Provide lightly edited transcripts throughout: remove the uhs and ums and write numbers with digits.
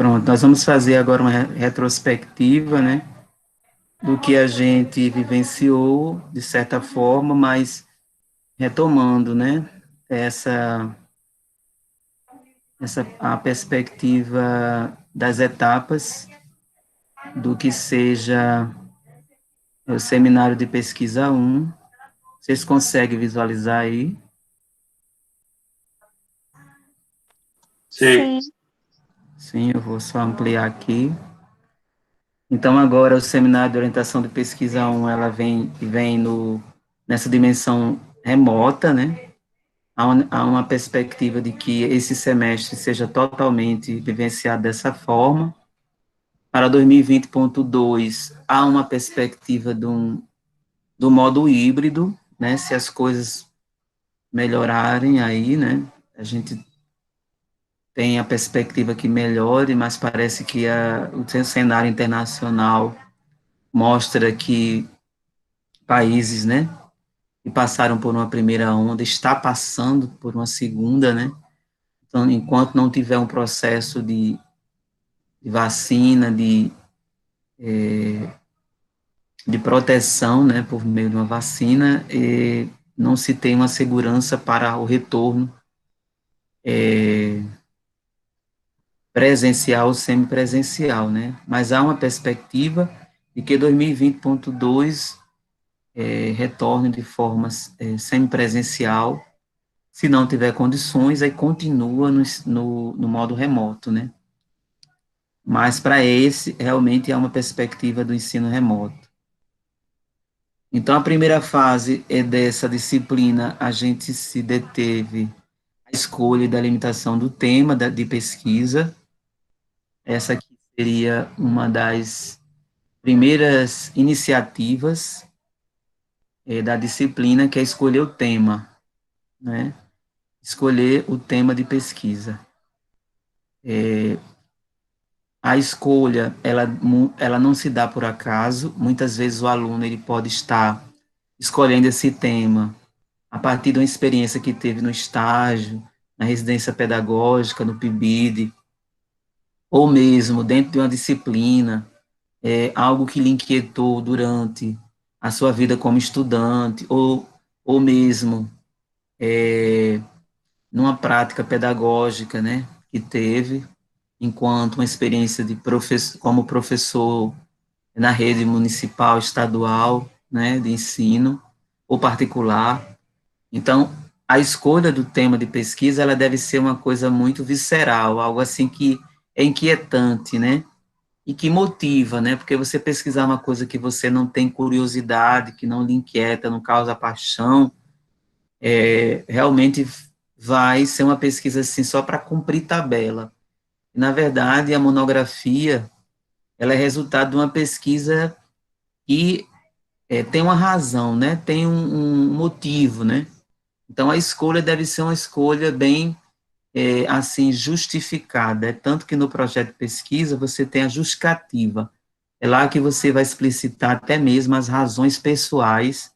Pronto, nós vamos fazer agora uma retrospectiva, né, do que a gente vivenciou, de certa forma, mas retomando, né, essa, a perspectiva das etapas do que seja o seminário de pesquisa 1. Vocês conseguem visualizar aí? Sim. Sim, Sim, eu vou só ampliar aqui. Então, agora, o seminário de orientação de pesquisa 1, ela vem nessa dimensão remota, né? Há uma perspectiva de que esse semestre seja totalmente vivenciado dessa forma. Para 2020.2, há uma perspectiva do modo híbrido, né? Se as coisas melhorarem aí, né? A gente tem a perspectiva que melhore, mas parece que o cenário internacional mostra que países, né, que passaram por uma primeira onda, está passando por uma segunda, né? Então, enquanto não tiver um processo de vacina, de proteção, né, por meio de uma vacina, não se tem uma segurança para o retorno presencial ou semipresencial, né? Mas há uma perspectiva de que 2020.2 retorne de forma semipresencial. Se não tiver condições, aí continua no modo remoto, né? Mas para esse, realmente, é uma perspectiva do ensino remoto. Então, a primeira fase é dessa disciplina, a gente se deteve a escolha e da limitação do tema de pesquisa. Essa aqui seria uma das primeiras iniciativas da disciplina, que é escolher o tema, né? Escolher o tema de pesquisa. A escolha, ela não se dá por acaso, muitas vezes o aluno ele pode estar escolhendo esse tema a partir de uma experiência que teve no estágio, na residência pedagógica, no PIBID, ou mesmo dentro de uma disciplina, algo que lhe inquietou durante a sua vida como estudante, ou mesmo numa prática pedagógica, né, que teve, enquanto uma experiência como professor na rede municipal, estadual, né, de ensino, ou particular. Então, a escolha do tema de pesquisa, ela deve ser uma coisa muito visceral, algo assim que é inquietante, né, e que motiva, né, porque você pesquisar uma coisa que você não tem curiosidade, que não lhe inquieta, não causa paixão, realmente vai ser uma pesquisa assim só para cumprir tabela. E, na verdade, a monografia, ela é resultado de uma pesquisa que tem uma razão, né? Tem um motivo, né? Então, a escolha deve ser uma escolha bem, assim, justificada. É tanto que no projeto de pesquisa você tem a justificativa. É lá que você vai explicitar até mesmo as razões pessoais,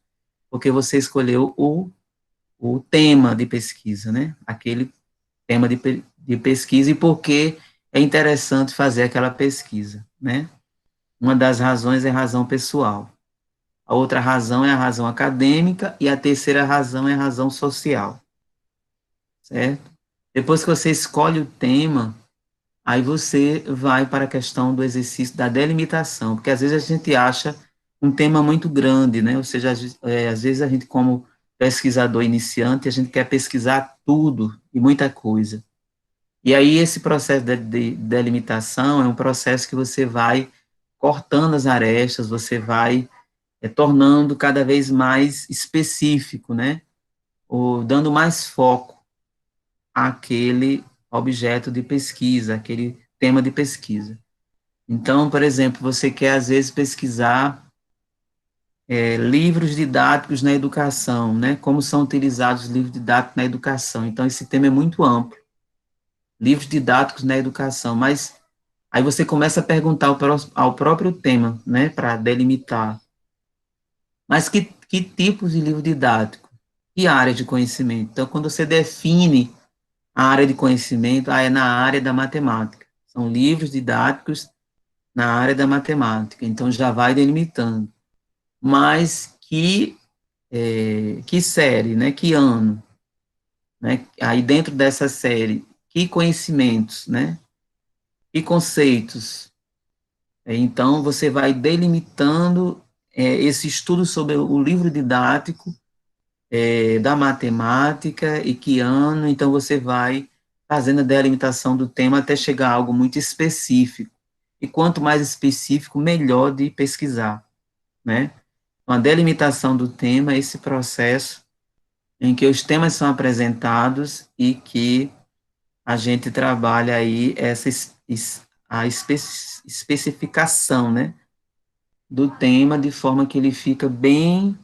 porque você escolheu o tema de pesquisa, né? Aquele tema de pesquisa e por que é interessante fazer aquela pesquisa, né? Uma das razões é a razão pessoal. A outra razão é a razão acadêmica e a terceira razão é a razão social, certo? Depois que você escolhe o tema, aí você vai para a questão do exercício da delimitação, porque às vezes a gente acha um tema muito grande, né? Ou seja, às vezes a gente, como pesquisador iniciante, a gente quer pesquisar tudo e muita coisa. E aí esse processo de delimitação é um processo que você vai cortando as arestas, você vai tornando cada vez mais específico, né? Ou dando mais foco àquele objeto de pesquisa, aquele tema de pesquisa. Então, por exemplo, você quer às vezes pesquisar livros didáticos na educação, né? Como são utilizados os livros didáticos na educação. Então, esse tema é muito amplo. Livros didáticos na educação, mas aí você começa a perguntar ao próprio tema, né, para delimitar. Mas que tipos de livro didático? Que área de conhecimento? Então, quando você define a área de conhecimento, é na área da matemática, São livros didáticos na área da matemática, então já vai delimitando. Mas que série, né? Que ano, né? Aí dentro dessa série, que conhecimentos, né? Que conceitos. Então você vai delimitando esse estudo sobre o livro didático da matemática e que ano, então você vai fazendo a delimitação do tema até chegar a algo muito específico. E quanto mais específico, melhor de pesquisar, né? Uma delimitação do tema é esse processo em que os temas são apresentados e que a gente trabalha aí a especificação, né, do tema de forma que ele fica bem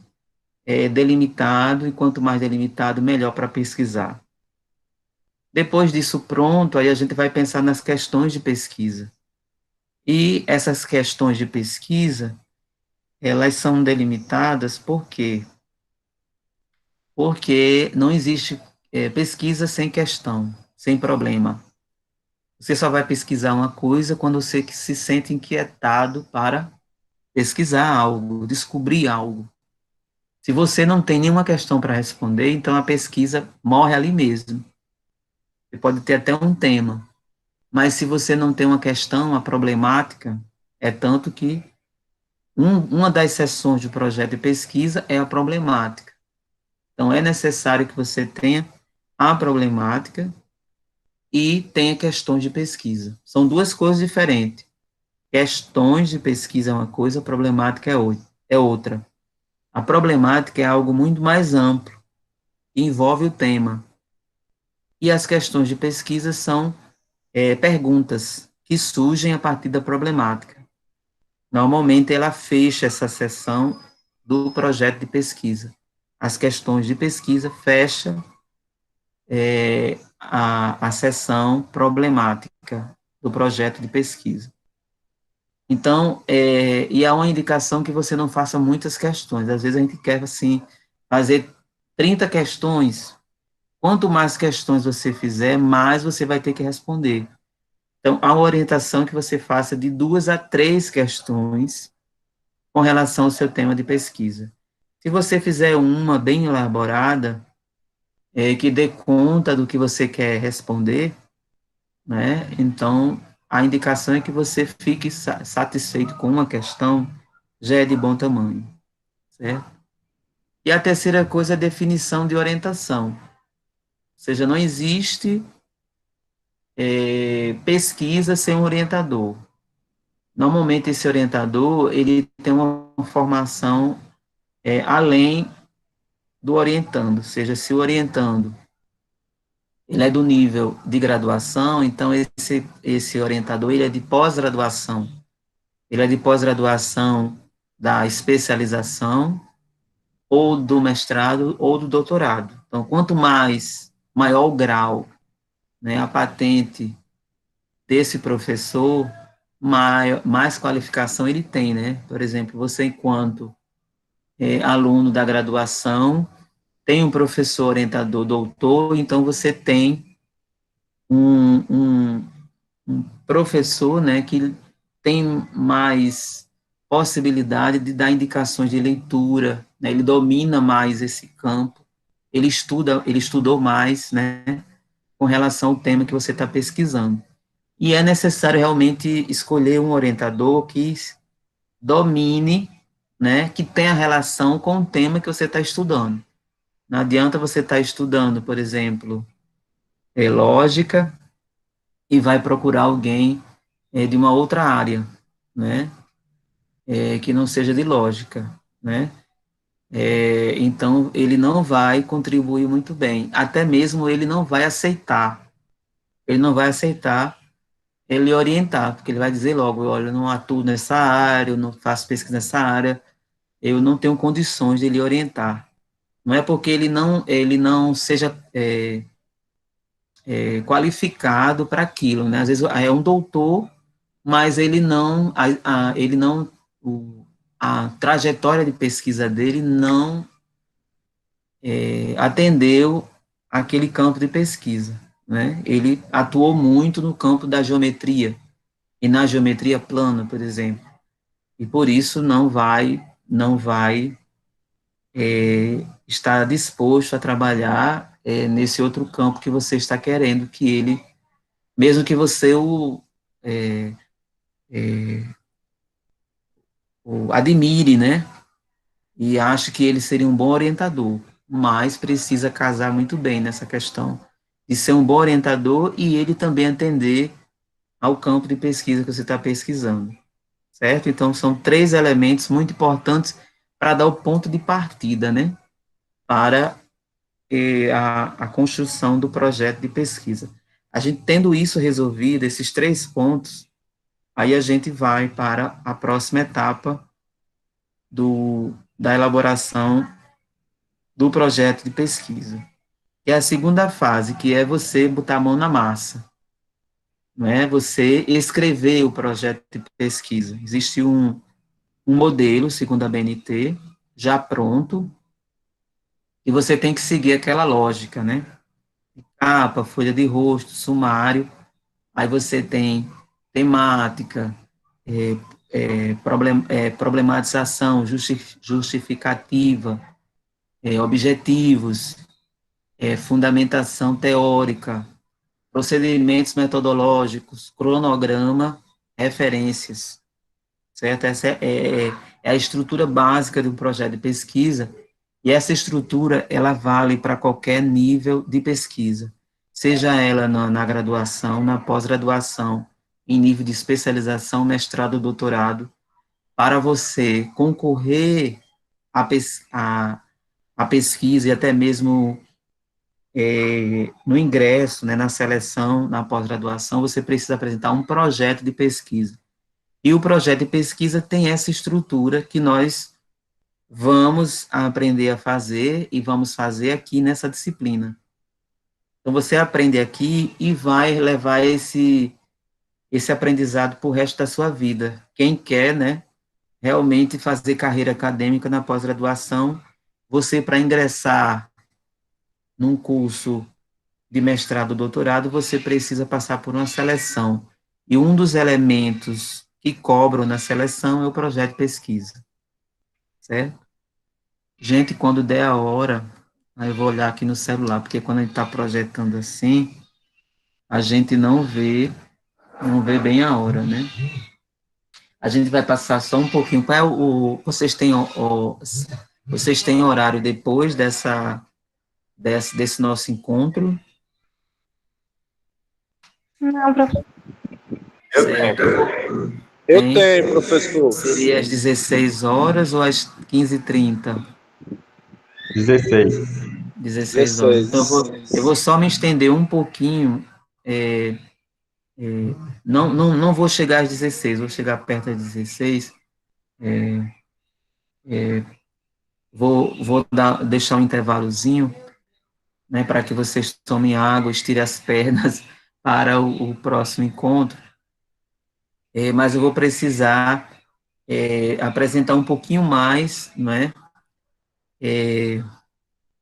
delimitado, e quanto mais delimitado, melhor para pesquisar. Depois disso pronto, aí a gente vai pensar nas questões de pesquisa. E essas questões de pesquisa, elas são delimitadas por quê? Porque não existe pesquisa sem questão, sem problema. Você só vai pesquisar uma coisa quando você se sente inquietado para pesquisar algo, descobrir algo. Se você não tem nenhuma questão para responder, então a pesquisa morre ali mesmo. Você pode ter até um tema, mas se você não tem uma questão, uma problemática, é tanto que uma das seções do projeto de pesquisa é a problemática. Então, é necessário que você tenha a problemática e tenha questões de pesquisa. São duas coisas diferentes. Questões de pesquisa é uma coisa, a problemática é outra. A problemática é algo muito mais amplo, que envolve o tema. E as questões de pesquisa são perguntas que surgem a partir da problemática. Normalmente, ela fecha essa seção do projeto de pesquisa. As questões de pesquisa fecham a seção problemática do projeto de pesquisa. Então, e há uma indicação que você não faça muitas questões. Às vezes a gente quer, assim, fazer 30 questões. Quanto mais questões você fizer, mais você vai ter que responder. Então, há uma orientação que você faça de 2 a 3 questões com relação ao seu tema de pesquisa. Se você fizer uma bem elaborada, que dê conta do que você quer responder, né? Então, a indicação é que você fique satisfeito com uma questão, já é de bom tamanho, certo? E a terceira coisa é a definição de orientação. Ou seja, não existe pesquisa sem um orientador. Normalmente, esse orientador, ele tem uma formação além do orientando, ou seja, se o orientando ele é do nível de graduação, então esse orientador ele é de pós-graduação. Ele é de pós-graduação da especialização, ou do mestrado, ou do doutorado. Então, quanto maior o grau, né, a patente desse professor, mais qualificação ele tem, né? Por exemplo, você, enquanto aluno da graduação, tem um professor orientador doutor, então você tem um, um, um professor, né, que tem mais possibilidade de dar indicações de leitura, né, ele domina mais esse campo, ele estudou mais, né, com relação ao tema que você está pesquisando. E é necessário realmente escolher um orientador que domine, né, que tenha relação com o tema que você está estudando. Não adianta você estar estudando, por exemplo, lógica, e vai procurar alguém de uma outra área, né, que não seja de lógica, né, então ele não vai contribuir muito bem, até mesmo ele não vai aceitar ele orientar, porque ele vai dizer logo, olha, eu não atuo nessa área, eu não faço pesquisa nessa área, eu não tenho condições de lhe orientar. Não é porque ele não seja qualificado para aquilo, né? Às vezes é um doutor, mas ele não, a trajetória de pesquisa dele não atendeu aquele campo de pesquisa, né? Ele atuou muito no campo da geometria, e na geometria plana, por exemplo, e por isso não vai estar disposto a trabalhar nesse outro campo que você está querendo que ele, mesmo que você é, o admire, né? E acho que ele seria um bom orientador, mas precisa casar muito bem nessa questão de ser um bom orientador e ele também atender ao campo de pesquisa que você está pesquisando, certo? Então, são três elementos muito importantes para dar o ponto de partida, né, para a construção do projeto de pesquisa. A gente tendo isso resolvido, esses três pontos, aí a gente vai para a próxima etapa da elaboração do projeto de pesquisa. E a segunda fase, que é você botar a mão na massa, não é? Você escrever o projeto de pesquisa. Existe um modelo, segundo a BNT, já pronto, e você tem que seguir aquela lógica, né? Capa, folha de rosto, sumário, aí você tem temática, problematização, justificativa, objetivos, fundamentação teórica, procedimentos metodológicos, cronograma, referências, certo? Essa é a estrutura básica de um projeto de pesquisa, e essa estrutura, ela vale para qualquer nível de pesquisa, seja ela na graduação, na pós-graduação, em nível de especialização, mestrado, doutorado, para você concorrer à pesquisa e até mesmo no ingresso, né, na seleção, na pós-graduação, você precisa apresentar um projeto de pesquisa. E o projeto de pesquisa tem essa estrutura que nós vamos aprender a fazer e vamos fazer aqui nessa disciplina. Então, você aprende aqui e vai levar esse aprendizado para o resto da sua vida. Quem quer, né, realmente fazer carreira acadêmica na pós-graduação, você, para ingressar num curso de mestrado, doutorado, você precisa passar por uma seleção. E um dos elementos que cobram na seleção é o projeto de pesquisa, certo? Gente, quando der a hora, aí eu vou olhar aqui no celular, porque quando a gente está projetando assim, a gente não vê bem a hora, né? A gente vai passar só um pouquinho. Qual é vocês têm horário depois desse nosso encontro? Não, professor. Eu tenho. Certo. Eu Tem? tenho, professor. Seria às 16 horas ou às 15h30? 16. 16 horas. Então, 16. eu vou só me estender um pouquinho. Não vou chegar às 16, vou chegar perto às 16. Vou deixar um intervalozinho, né, para que vocês tomem água, estirem as pernas para o próximo encontro. Mas eu vou precisar apresentar um pouquinho mais, né,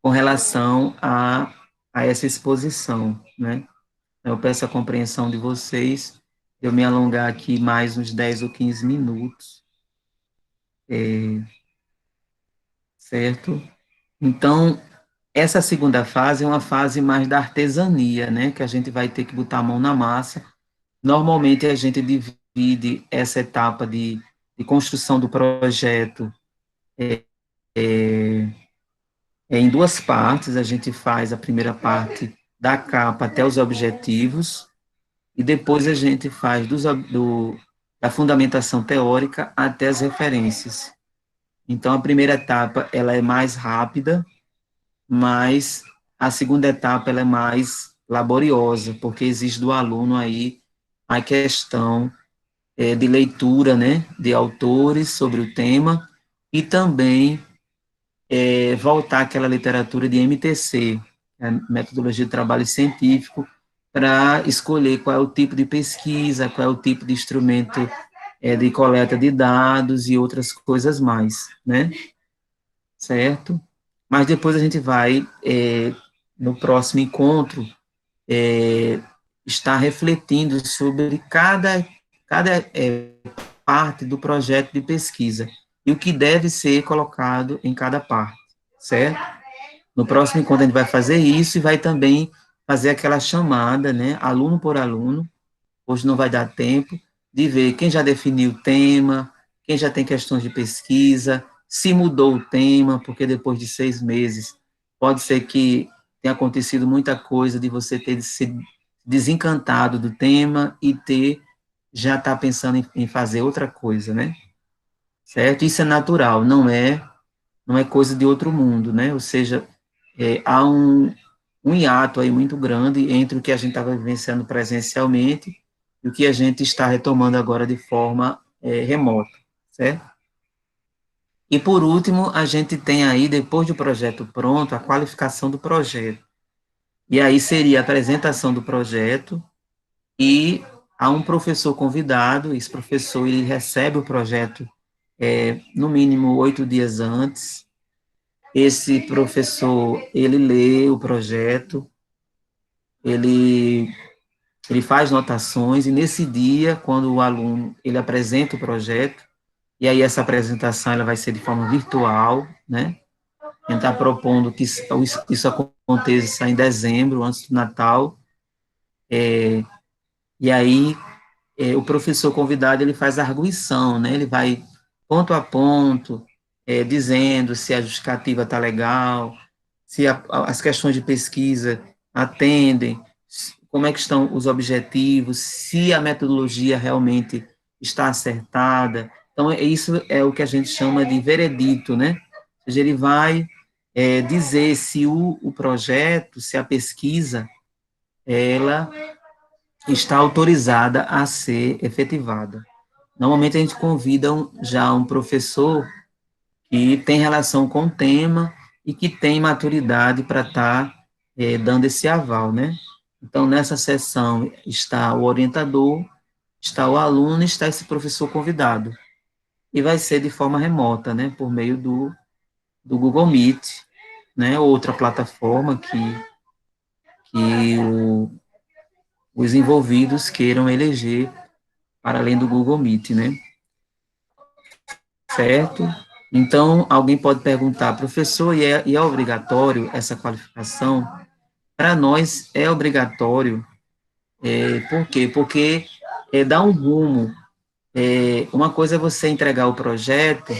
com relação a essa exposição, né. Eu peço a compreensão de vocês, eu me alongar aqui mais uns 10 ou 15 minutos, certo? Então, essa segunda fase é uma fase mais da artesania, né, que a gente vai ter que botar a mão na massa. Normalmente, a gente divide essa etapa de construção do projeto em duas partes. A gente faz a primeira parte da capa até os objetivos, e depois a gente faz da fundamentação teórica até as referências. Então, a primeira etapa, ela é mais rápida, mas a segunda etapa, ela é mais laboriosa, porque exige do aluno aí a questão de leitura, né, de autores sobre o tema, e também voltar àquela literatura de MTC, Metodologia de Trabalho Científico, para escolher qual é o tipo de pesquisa, qual é o tipo de instrumento de coleta de dados e outras coisas mais, né? Certo? Mas depois a gente vai, no próximo encontro, está refletindo sobre cada parte do projeto de pesquisa e o que deve ser colocado em cada parte, certo? No próximo encontro a gente vai fazer isso e vai também fazer aquela chamada, né, aluno por aluno. Hoje não vai dar tempo de ver quem já definiu o tema, quem já tem questões de pesquisa, se mudou o tema, porque depois de 6 meses pode ser que tenha acontecido muita coisa de você ter se desencantado do tema e ter já está pensando em fazer outra coisa, né? Certo? Isso é natural, não é coisa de outro mundo, né? Ou seja, há um hiato aí muito grande entre o que a gente estava vivenciando presencialmente e o que a gente está retomando agora de forma remota, certo? E por último, a gente tem aí, depois do projeto pronto, a qualificação do projeto. E aí seria a apresentação do projeto e há um professor convidado, esse professor ele recebe o projeto no mínimo 8 dias antes. Esse professor, ele lê o projeto, ele ele faz notações e nesse dia, quando o aluno ele apresenta o projeto, e aí essa apresentação ela vai ser de forma virtual, né? A gente está propondo que isso aconteça em dezembro, antes do Natal, e aí o professor convidado ele faz a arguição, né? Ele vai ponto a ponto, dizendo se a justificativa está legal, se as questões de pesquisa atendem, como é que estão os objetivos, se a metodologia realmente está acertada. Então, isso é o que a gente chama de veredito, né? Ou seja, ele vai dizer se o projeto, se a pesquisa, ela está autorizada a ser efetivada. Normalmente a gente convida já um professor que tem relação com o tema e que tem maturidade para estar dando esse aval, né? Então, nessa sessão está o orientador, está o aluno, está esse professor convidado. E vai ser de forma remota, né? Por meio do Google Meet, né? Outra plataforma que os envolvidos queiram eleger para além do Google Meet, né? Certo? Então, alguém pode perguntar, professor, e é obrigatório essa qualificação? Para nós é obrigatório, por quê? Porque dá um rumo. Uma coisa é você entregar o projeto,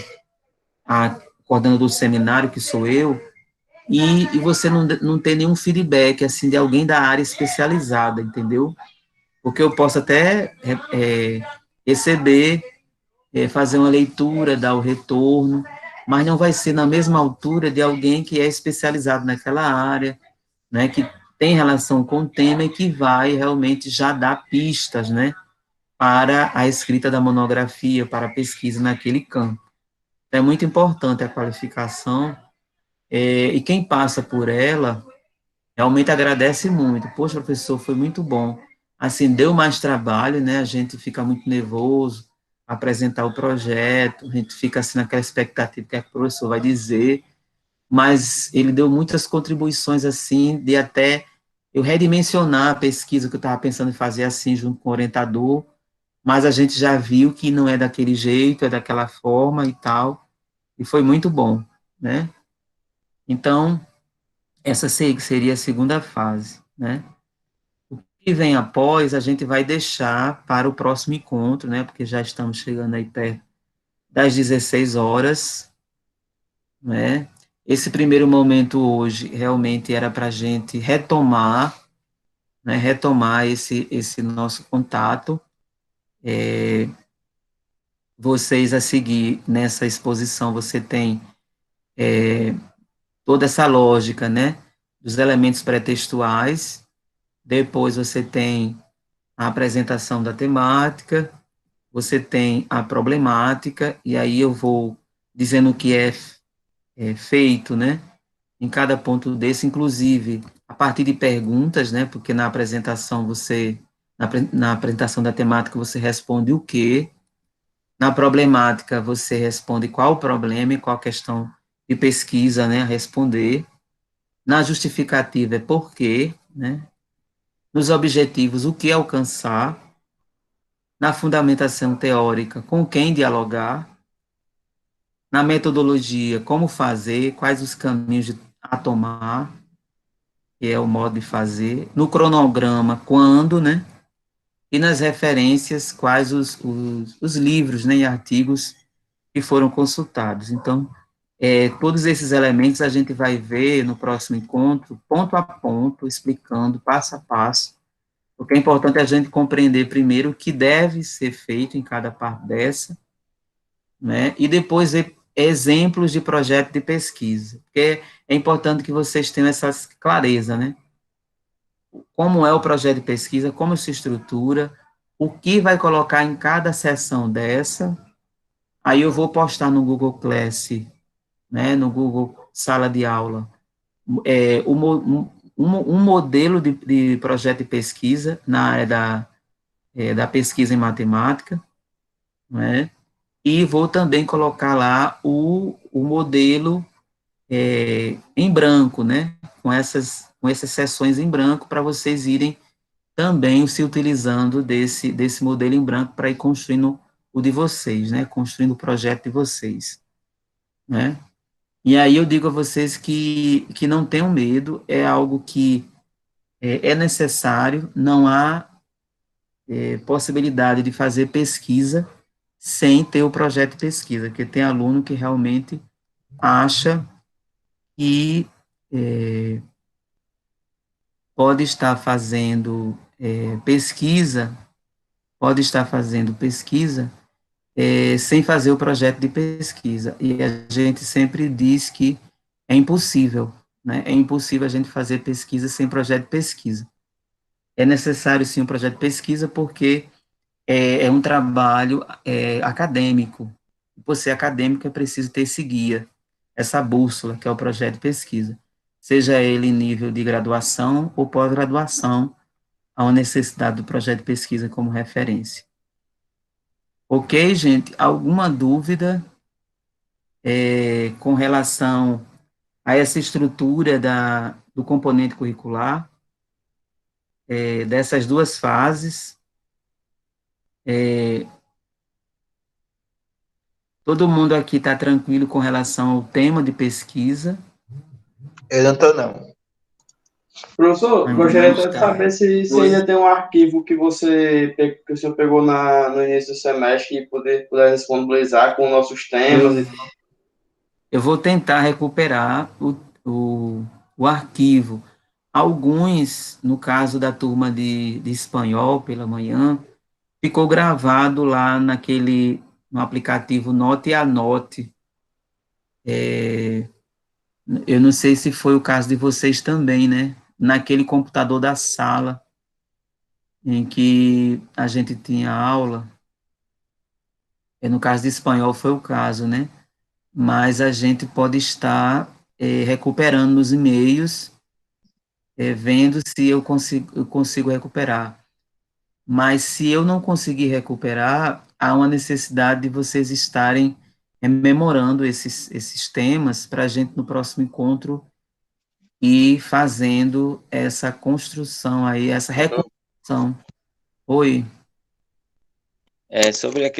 a coordenador do seminário, que sou eu, e você não ter nenhum feedback, assim, de alguém da área especializada, entendeu? Porque eu posso até receber, fazer uma leitura, dar o retorno, mas não vai ser na mesma altura de alguém que é especializado naquela área, né, que tem relação com o tema e que vai realmente já dar pistas, né, para a escrita da monografia, para a pesquisa naquele campo. É muito importante a qualificação, e quem passa por ela realmente agradece muito. Poxa, professor, foi muito bom. Assim, deu mais trabalho, né? A gente fica muito nervoso, apresentar o projeto, a gente fica assim naquela expectativa que o professor vai dizer, mas ele deu muitas contribuições assim, de até eu redimensionar a pesquisa que eu estava pensando em fazer assim, junto com o orientador, mas a gente já viu que não é daquele jeito, é daquela forma e tal, e foi muito bom, né? Então, essa seria a segunda fase, né? O que vem após, a gente vai deixar para o próximo encontro, né? Porque já estamos chegando aí perto das 16 horas, né? Esse primeiro momento hoje realmente era para a gente retomar, né? Retomar esse nosso contato. Vocês a seguir nessa exposição, você tem toda essa lógica, né? Dos elementos pré-textuais. Depois você tem a apresentação da temática, você tem a problemática, e aí eu vou dizendo o que é feito, né, em cada ponto desse, inclusive a partir de perguntas, né, porque na apresentação na apresentação da temática você responde o quê, na problemática você responde qual o problema e qual a questão de pesquisa, né, a responder, na justificativa é por quê, né, nos objetivos, o que alcançar, na fundamentação teórica, com quem dialogar, na metodologia, como fazer, quais os caminhos a tomar, que é o modo de fazer, no cronograma, quando, né? E nas referências, quais os livros, né, e artigos que foram consultados. Então, todos esses elementos a gente vai ver no próximo encontro, ponto a ponto, explicando, passo a passo, porque é importante a gente compreender primeiro o que deve ser feito em cada parte dessa, né, e depois exemplos de projeto de pesquisa, porque é importante que vocês tenham essa clareza, né, como é o projeto de pesquisa, como se estrutura, o que vai colocar em cada sessão dessa, aí eu vou postar no Google Class, né, no Google Sala de Aula, um modelo de projeto de pesquisa na área da pesquisa em matemática, né, e vou também colocar lá o modelo em branco, né, com essas sessões em branco, para vocês irem também se utilizando desse modelo em branco para ir construindo o de vocês, né, construindo o projeto de vocês, né. E aí eu digo a vocês que não tenham medo, é algo que é necessário, não há possibilidade de fazer pesquisa sem ter o projeto de pesquisa, porque tem aluno que realmente acha que pode estar fazendo pesquisa, pode estar fazendo pesquisa sem fazer o projeto de pesquisa. E a gente sempre diz que é impossível, né? É impossível a gente fazer pesquisa sem projeto de pesquisa. É necessário, sim, um projeto de pesquisa, porque é um trabalho acadêmico. Por ser acadêmico, é preciso ter esse guia, essa bússola, que é o projeto de pesquisa. Seja ele em nível de graduação ou pós-graduação, há uma necessidade do projeto de pesquisa como referência. Ok, gente? Alguma dúvida com relação a essa estrutura do componente curricular, dessas duas fases? Todo mundo aqui está tranquilo com relação ao tema de pesquisa? Eu não tô, não. Professor, Ainda gostaria não até de está. saber se Oi. ainda tem um arquivo que que o senhor pegou no início do semestre e puder disponibilizar com nossos temas Eu, e tudo. eu vou tentar recuperar o arquivo. Alguns, no caso da turma de espanhol pela manhã, ficou gravado lá no aplicativo Note e Anote. Eu não sei se foi o caso de vocês também, né? Naquele computador da sala em que a gente tinha aula, no caso de espanhol foi o caso, né? Mas a gente pode estar recuperando nos e-mails, vendo se eu consigo recuperar. Mas se eu não conseguir recuperar, há uma necessidade de vocês estarem rememorando esses temas para a gente, no próximo encontro, ir fazendo essa construção aí, essa reconstrução. Oi. Sobre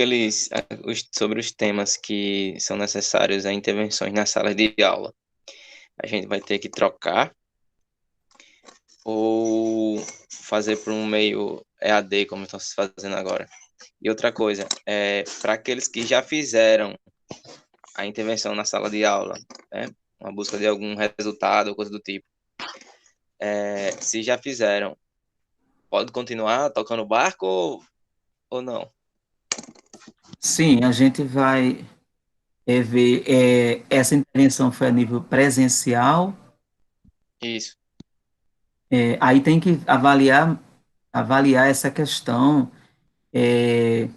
os temas que são necessários a intervenções na sala de aula, a gente vai ter que trocar ou fazer por um meio EAD, como estão se fazendo agora. E outra coisa, para aqueles que já fizeram a intervenção na sala de aula, né, uma busca de algum resultado, coisa do tipo, se já fizeram, pode continuar tocando barco ou não? Sim, a gente vai ver, essa intervenção foi a nível presencial, Isso. aí tem que avaliar essa questão de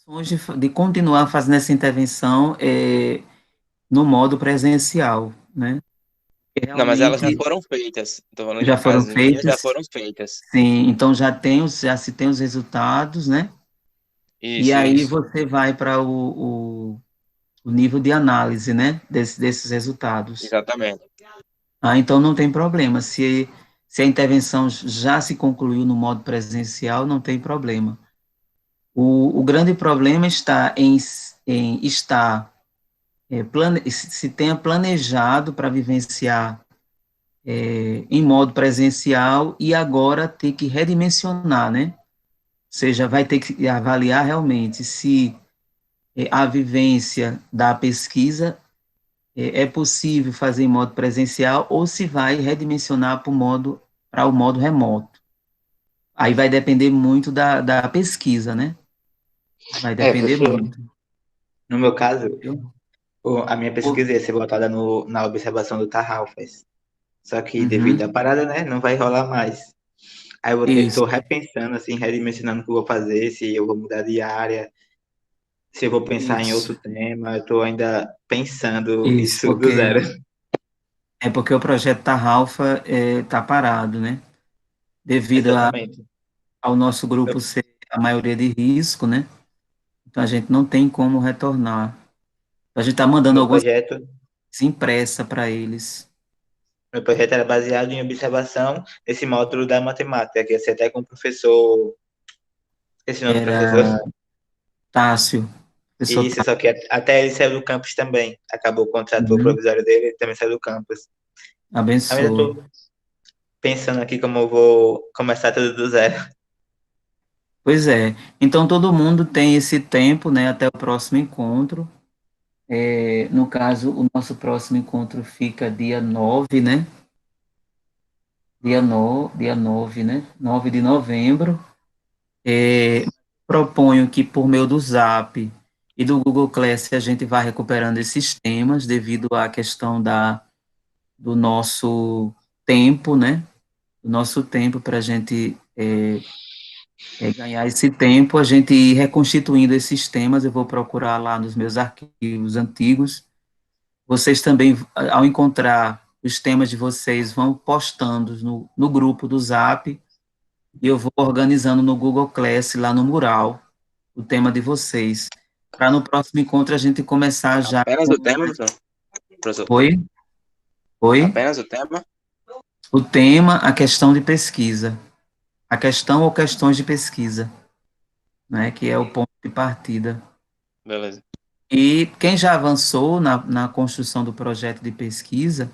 condições de continuar fazendo essa intervenção no modo presencial, né? Não, mas elas já Realmente foram feitas. Estou falando já foram as minhas já feitas, foram feitas. sim, então já se tem os resultados, né? E Isso, aí isso. você vai para o nível de análise, né, desses resultados. Exatamente. Então não tem problema. Se a intervenção já se concluiu no modo presencial, não tem problema. O grande problema está em estar, se tenha planejado para vivenciar em modo presencial e agora ter que redimensionar, né? Ou seja, vai ter que avaliar realmente se a vivência da pesquisa é possível fazer em modo presencial ou se vai redimensionar para o modo remoto. Aí vai depender muito da pesquisa, né? Vai depender Professor, muito. no meu caso, Viu? a minha pesquisa ia ser voltada na observação do Tarrafas. Só que devido Uhum, à parada, né, não vai rolar mais. Aí isso, tô repensando, assim, redimensionando o que eu vou fazer, se eu vou mudar de área, se eu vou pensar em isso, outro tema. Eu tô ainda pensando isso, isso do zero. porque o projeto Tarralfa está parado, né? Devido Exatamente. ao nosso grupo Meu, ser a maioria de risco, né? Então a gente não tem como retornar. A gente está mandando meu algumas projeto, coisas impressa para eles. meu projeto era baseado em observação nesse módulo da matemática, que ia ser até com o professor. Esse nome do professor? Era Tássio, professor Isso, só que até ele saiu do campus também. Acabou o contrato Tássio, provisório dele, ele também saiu do campus. Eu ainda abençoe. tô pensando aqui como eu vou começar tudo do zero. Pois é. Então todo mundo tem esse tempo, né, até o próximo encontro. No caso, o nosso próximo encontro fica dia 9, né? Dia 9, né? 9 de novembro. Proponho que por meio do Zap e do Google Class a gente vá recuperando esses temas devido à questão do nosso tempo, né? Do nosso tempo para a gente ganhar esse tempo, a gente ir reconstituindo esses temas. Eu vou procurar lá nos meus arquivos antigos. Vocês também, ao encontrar os temas de vocês, vão postando no grupo do Zap e eu vou organizando no Google Class, lá no mural, o tema de vocês. Para no próximo encontro a gente começar já. Apenas o tema, professor? Oi? Oi? Apenas o tema? O tema, a questão de pesquisa. A questão ou questões de pesquisa, né? Que é o ponto de partida. Beleza. E quem já avançou na construção do projeto de pesquisa,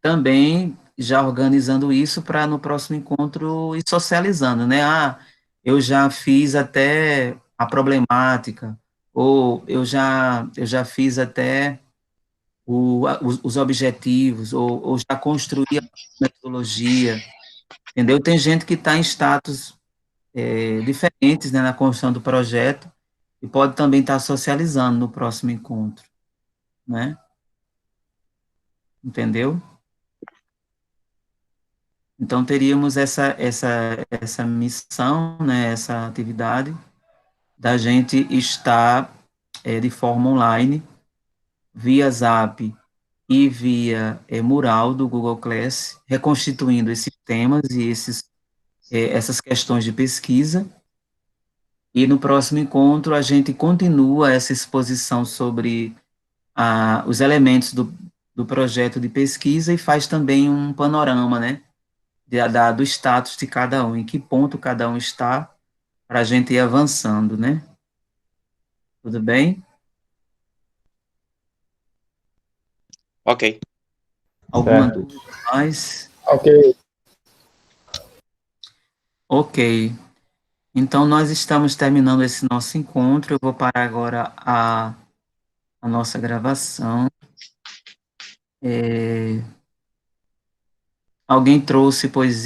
também já organizando isso para no próximo encontro ir socializando, né? Eu já fiz até a problemática, ou eu já fiz até os objetivos, ou já construí a metodologia, entendeu? Tem gente que está em status diferentes, né, na construção do projeto e pode também estar socializando no próximo encontro, né? Entendeu? Então, teríamos essa missão, né, essa atividade, da gente estar de forma online, via Zap e via mural do Google Class, reconstituindo esses temas e essas questões de pesquisa. E no próximo encontro, a gente continua essa exposição sobre os elementos do projeto de pesquisa e faz também um panorama, né? Do status de cada um, em que ponto cada um está, para a gente ir avançando, né? Tudo bem? Ok. Alguma Certo. dúvida mais? Ok. Ok. Então, nós estamos terminando esse nosso encontro. Eu vou parar agora a nossa gravação. Alguém trouxe poesia?